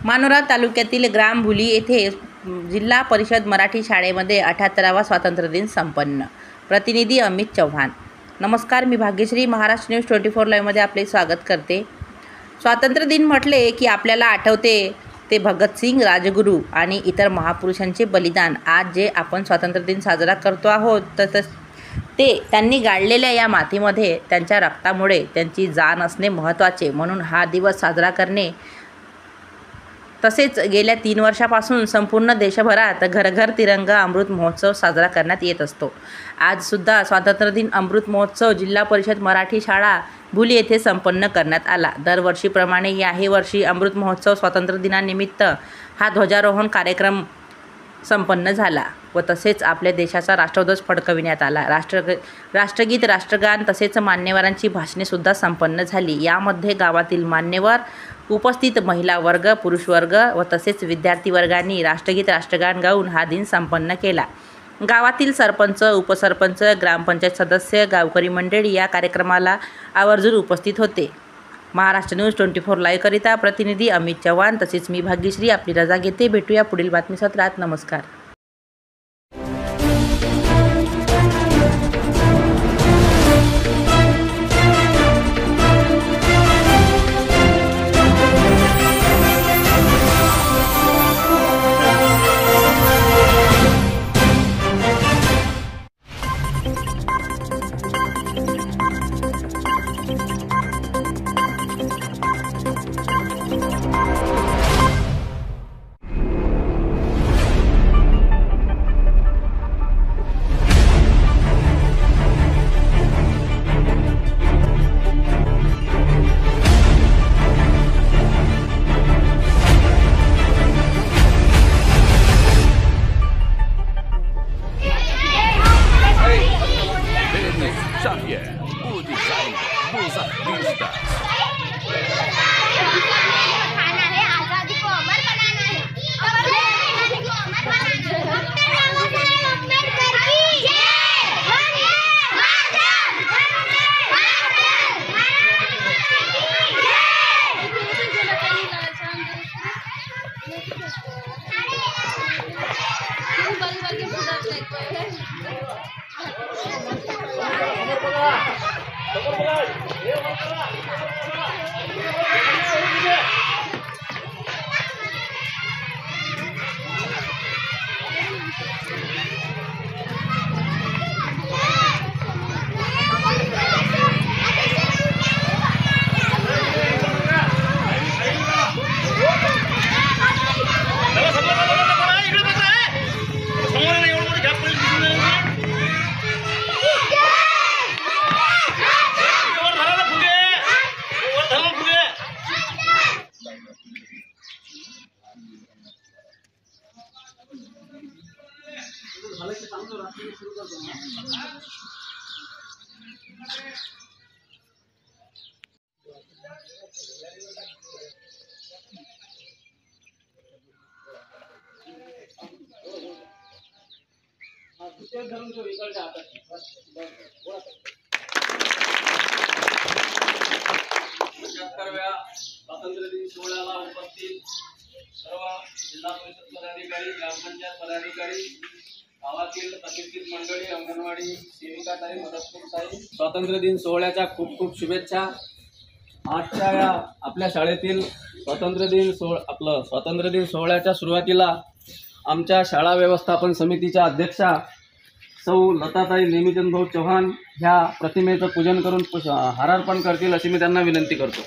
मानोरा तालुक्यातील ग्रामभुली येथे जिल्हा परिषद मराठी शाळेमध्ये 78वा स्वातंत्र्य दिन संपन्न। प्रतिनिधी अमित चव्हाण। नमस्कार, मी भाग्यश्री महाराष्ट्र न्यूज 24 लाईव्हमध्ये आपले स्वागत करते। स्वातंत्र्य दिन म्हटले की आपल्याला आठवते ते भगतसिंग, राजगुरू आणि इतर महापुरुषांचे बलिदान। आज जे आपण स्वातंत्र्य दिन साजरा करतो आहोत ते त्यांनी गाळलेल्या या मातीमध्ये त्यांच्या रक्तामुळे त्यांची जाण असणे महत्त्वाचे, म्हणून हा दिवस साजरा करणे। तसेच गेल्या 3 वर्षापासून संपूर्ण देशभरात घरघर तिरंगा अमृत महोत्सव साजरा करण्यात येत असतो। आज सुद्धा स्वातंत्र्य दिन अमृत महोत्सव जिल्हा परिषद मराठी शाळा भुली येथे संपन्न करण्यात आला। दरवर्षीप्रमाणे याही वर्षी अमृत महोत्सव स्वातंत्र्य दिनानिमित्त हा ध्वजारोहण कार्यक्रम संपन्न झाला व तसेच आपल्या देशाचा राष्ट्रध्वज फडकविण्यात आला। राष्ट्रगीत, राष्ट्रगान तसेच मान्यवरांची भाषणे सुद्धा संपन्न झाली। यामध्ये गावातील मान्यवर, उपस्थित महिला वर्ग, पुरुष वर्ग व तसेच विद्यार्थी वर्गांनी राष्ट्रगीत, राष्ट्रगान गाऊन हा दिन संपन्न केला। गावातील सरपंच, उपसरपंच, ग्रामपंचायत सदस्य, गावकरी मंडळी या कार्यक्रमाला आवर्जून उपस्थित होते। महाराष्ट्र न्यूज 24 लाईव्ह करिता प्रतिनिधी अमित चव्हाण तसेच मी भाग्यश्री आपली रजा घेते। भेटूया पुढील बातमी सत्रात। नमस्कार। Xavier, o design dos artistas. स्वातंत्र्य दिन सोहळ्याला उपस्थित सर्व जिल्हा परिषद पदाधिकारी, ग्रामपंचायत पदाधिकारी, गावातील प्रतिष्ठित मंडळी, अंगणवाडी सेविकाताई, मदतनीसताई, स्वातंत्र्य दिन सोहळ्याच्या खूप खूप शुभेच्छा। आजच्या या आपल्या शाळेतील स्वातंत्र्य दिन सोहळ्याच्या सुरुवातीला आमच्या शाळा व्यवस्थापन समितीच्या अध्यक्षा सौ लताताई नेमिचंद भाऊ चव्हाण ह्या प्रतिमेचं पूजन करून हारार्पण करतील अशी मी त्यांना विनंती करतो।